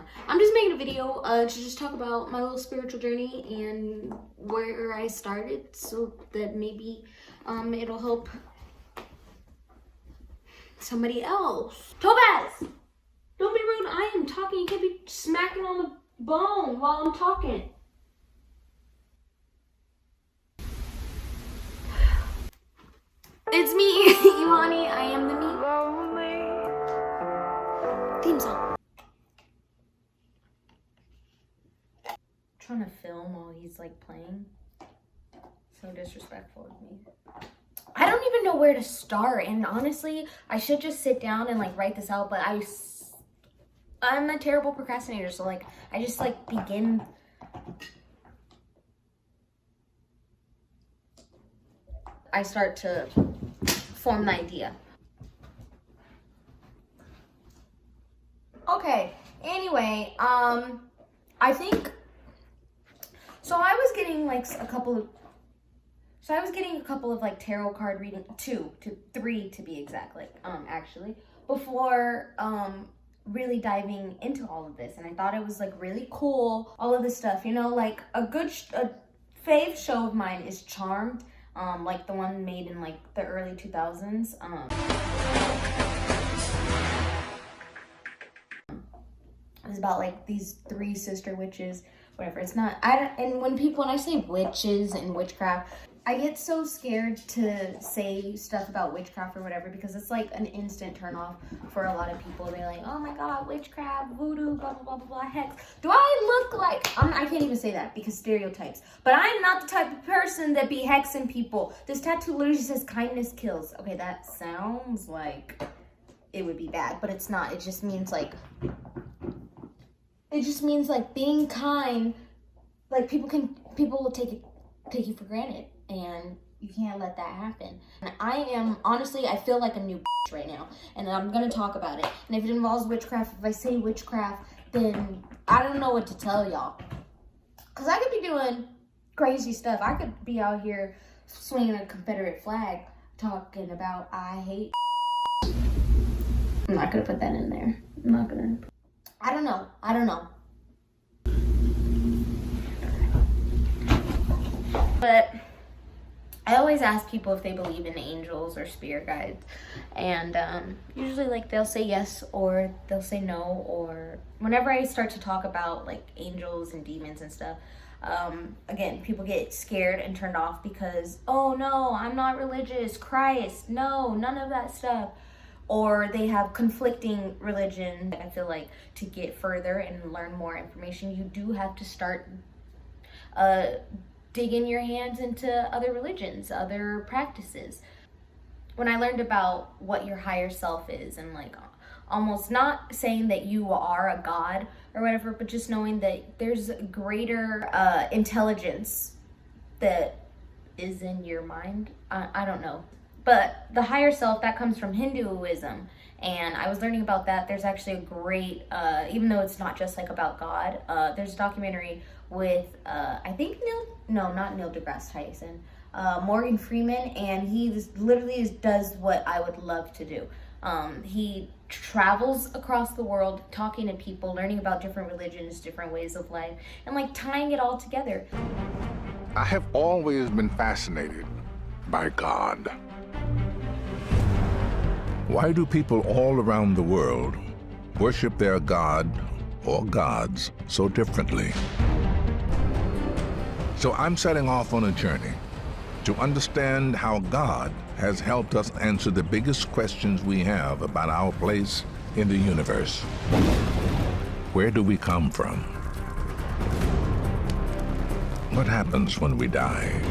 now. I'm just making a video to just talk about my little spiritual journey and where I started, so that maybe it'll help somebody else. Topaz! Don't be rude. I am talking. You can't be smacking on the bone while I'm talking. It's me, Yemane. I am the me. Theme song. Trying to film while he's like playing. So disrespectful of me. I don't even know where to start, and honestly, I should just sit down and like write this out, but I'm a terrible procrastinator, so like I just like begin. I start to form the idea. Okay, anyway, I think, so I was getting like a couple of like tarot card reading, 2 to 3 to be exact, like, actually, before, really diving into all of this, and I thought it was like really cool, all of this stuff, you know, like a fave show of mine is Charmed, like the one made in like the early 2000s, it was about like these 3 sister witches, whatever, it's not, and when I say witches and witchcraft, I get so scared to say stuff about witchcraft or whatever, because it's like an instant turn off for a lot of people. They're like, oh my god, witchcraft, voodoo, blah blah blah blah blah, hex. Do I look like, I can't even say that because stereotypes, but I'm not the type of person that be hexing people. This tattoo literally says kindness kills. Okay, that sounds like it would be bad, but it's not. It just means like being kind. Like people will take you for granted, and you can't let that happen. And I feel like a new bitch right now, and I'm gonna talk about it. And if it involves witchcraft, if I say witchcraft, then I don't know what to tell y'all. Cause I could be doing crazy stuff. I could be out here swinging a Confederate flag, talking about I hate. I'm not gonna put that in there. I'm not gonna. I don't know. But I always ask people if they believe in angels or spirit guides, and usually like they'll say yes or they'll say no, or whenever I start to talk about like angels and demons and stuff, again, people get scared and turned off because, oh no, I'm not religious, Christ, no, none of that stuff. Or they have conflicting religion. I feel like to get further and learn more information, you do have to start digging your hands into other religions, other practices. When I learned about what your higher self is, and like almost not saying that you are a god or whatever, but just knowing that there's greater intelligence that is in your mind. I don't know. But the higher self, that comes from Hinduism, and I was learning about that. There's actually a great, even though it's not just like about God, there's a documentary with, I think not Neil deGrasse Tyson, Morgan Freeman, and he literally does what I would love to do. He travels across the world, talking to people, learning about different religions, different ways of life, and like tying it all together. I have always been fascinated by God. Why do people all around the world worship their God or gods so differently? So I'm setting off on a journey to understand how God has helped us answer the biggest questions we have about our place in the universe. Where do we come from? What happens when we die?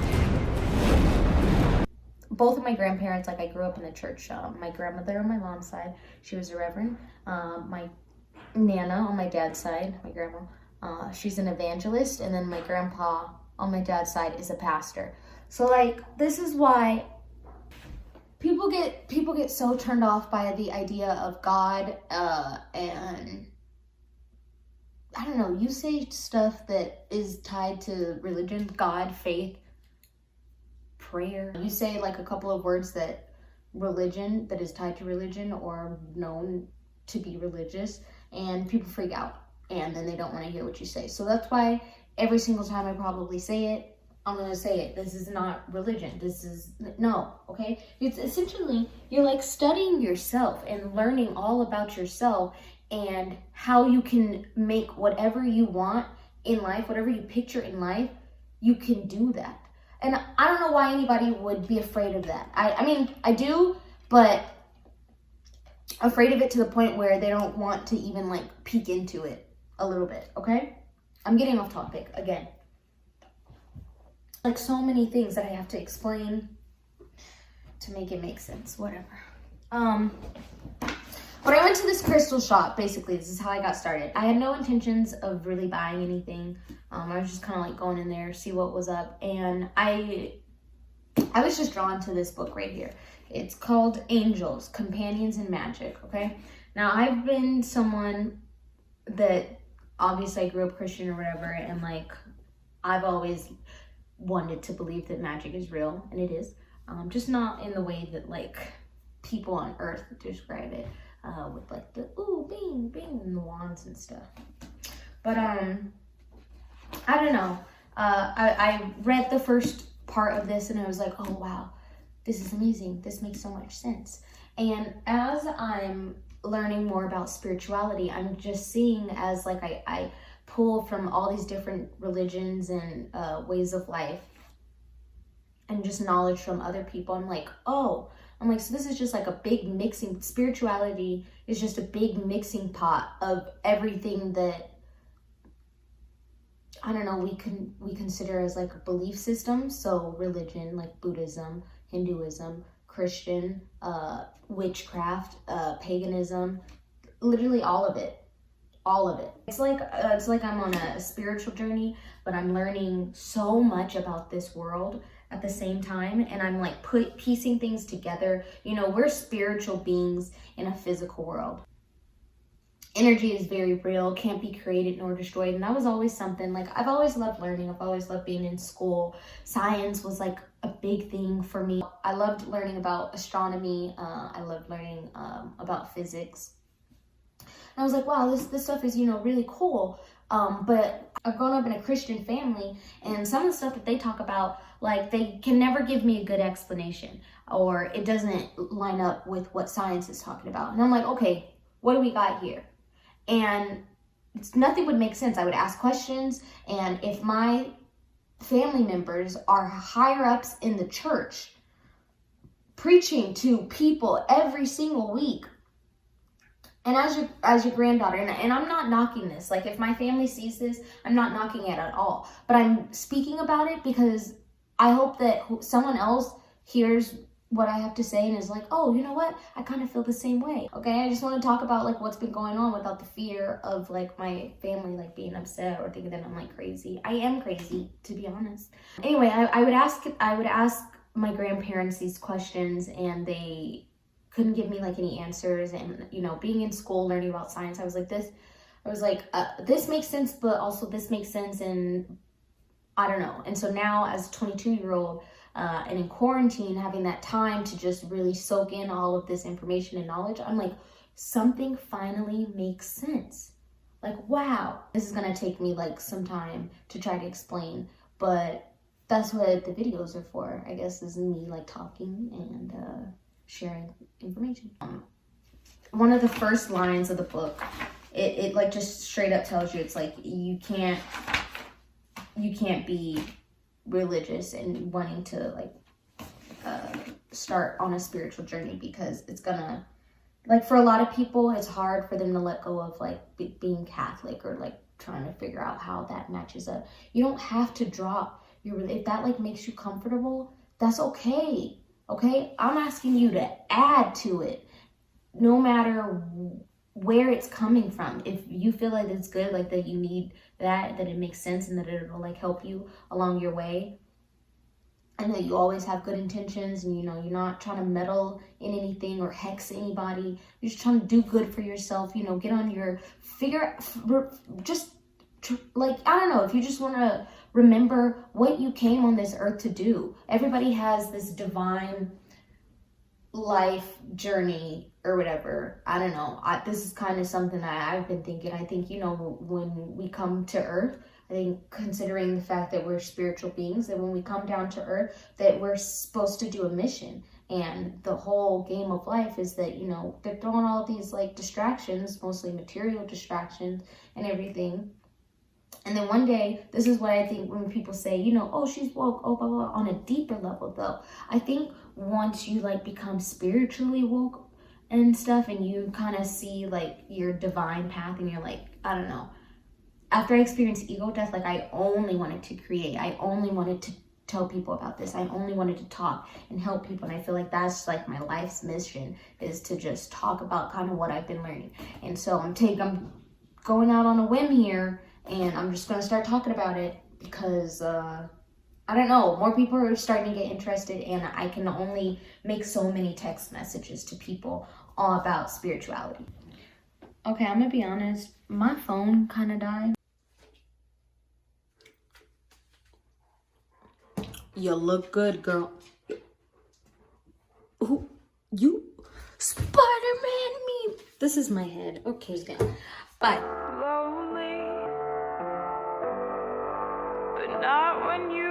Both of my grandparents, like I grew up in the church. My grandmother on my mom's side, she was a reverend. My Nana on my dad's side, my grandma, she's an evangelist. And then my grandpa on my dad's side is a pastor. So like, this is why people get so turned off by the idea of God, and I don't know, you say stuff that is tied to religion, God, faith, prayer. You say like a couple of words that is tied to religion or known to be religious, and people freak out. and then they don't want to hear what you say. So that's why every single time I probably say it, I'm going to say it. This is not religion. This is, no, okay? It's essentially, you're like studying yourself and learning all about yourself and how you can make whatever you want in life, whatever you picture in life, you can do that. And I don't know why anybody would be afraid of that. I mean, I do, but afraid of it to the point where they don't want to even like peek into it a little bit, okay? I'm getting off topic again. Like so many things that I have to explain to make it make sense, whatever. When I went to this crystal shop, basically, this is how I got started. I had no intentions of really buying anything. I was just kind of like going in there, see what was up. And I was just drawn to this book right here. It's called Angels, Companions in Magic, okay? Now, I've been someone that, obviously, I grew up Christian or whatever, and like, I've always wanted to believe that magic is real, and it is. Just not in the way that like people on earth describe it, with like the ooh, bing, bing, and the wands and stuff. But I don't know. I read the first part of this and I was like, oh wow, this is amazing. This makes so much sense. And as I'm learning more about spirituality, I'm just seeing as like I pull from all these different religions and ways of life and just knowledge from other people. I'm like, so this is just like a big mixing, spirituality is just a big mixing pot of everything that, I don't know, we consider as like a belief system. So religion, like Buddhism, Hinduism, Christian, witchcraft, paganism, literally all of it. It's like I'm on a spiritual journey, but I'm learning so much about this world at the same time, and I'm like piecing things together. You know, we're spiritual beings in a physical world. Energy is very real, can't be created nor destroyed, and that was always something, like, I've always loved learning. I've always loved being in school. Science was like a big thing for me. I loved learning about astronomy. I loved learning about physics. And I was like, wow, this stuff is, really cool. But I've grown up in a Christian family, and some of the stuff that they talk about, like, they can never give me a good explanation, or it doesn't line up with what science is talking about. And I'm like, okay, what do we got here? And nothing would make sense. I would ask questions, and if my family members are higher ups in the church preaching to people every single week, and as your granddaughter, and I'm not knocking this, like, if my family sees this, I'm not knocking it at all, but I'm speaking about it because I hope that someone else hears what I have to say and is like, oh, you know what, I kind of feel the same way. Okay, I just want to talk about like what's been going on without the fear of like my family like being upset or thinking that I'm like crazy. I am crazy, to be honest. Anyway, I would ask my grandparents these questions, and they couldn't give me like any answers. And being in school learning about science, I was like this makes sense, but also this makes sense, and I don't know. And so now, as a 22-year-old and in quarantine, having that time to just really soak in all of this information and knowledge, I'm like, something finally makes sense. Like, wow, this is gonna take me like some time to try to explain, but that's what the videos are for. I guess this is me like talking and sharing information. One of the first lines of the book, it like just straight up tells you, it's like, you can't be religious and wanting to like start on a spiritual journey, because it's gonna, like, for a lot of people, it's hard for them to let go of like being Catholic or like trying to figure out how that matches up. You don't have to drop your, if that like makes you comfortable, that's okay. Okay, I'm asking you to add to it, no matter where it's coming from. If you feel like it's good, like that you need that it makes sense, and that it'll like help you along your way, and that you always have good intentions, and you're not trying to meddle in anything or hex anybody. You're just trying to do good for yourself. Get on your like, I don't know, if you just want to remember what you came on this earth to do. Everybody has this divine life journey or whatever. I don't know. This is kind of something that I've been thinking. I think, you know, when we come to earth, I think considering the fact that we're spiritual beings, that when we come down to earth, that we're supposed to do a mission. And the whole game of life is that, you know, they're throwing all these like distractions, mostly material distractions and everything. And then one day, this is what I think when people say, you know, oh, she's woke, oh, blah, blah, blah. On a deeper level, though, I think once you like become spiritually woke and stuff, and you kind of see like your divine path, and you're like, I don't know. After I experienced ego death, like I only wanted to create. I only wanted to tell people about this. I only wanted to talk and help people. And I feel like that's like my life's mission, is to just talk about kind of what I've been learning. And so I'm going out on a whim here, and I'm just going to start talking about it because, I don't know, more people are starting to get interested, and I can only make so many text messages to people all about spirituality. Okay, I'm going to be honest. My phone kind of died. You look good, girl. Who? You? Spider-Man me. This is my head. Okay, then. Bye. Lonely, but not when you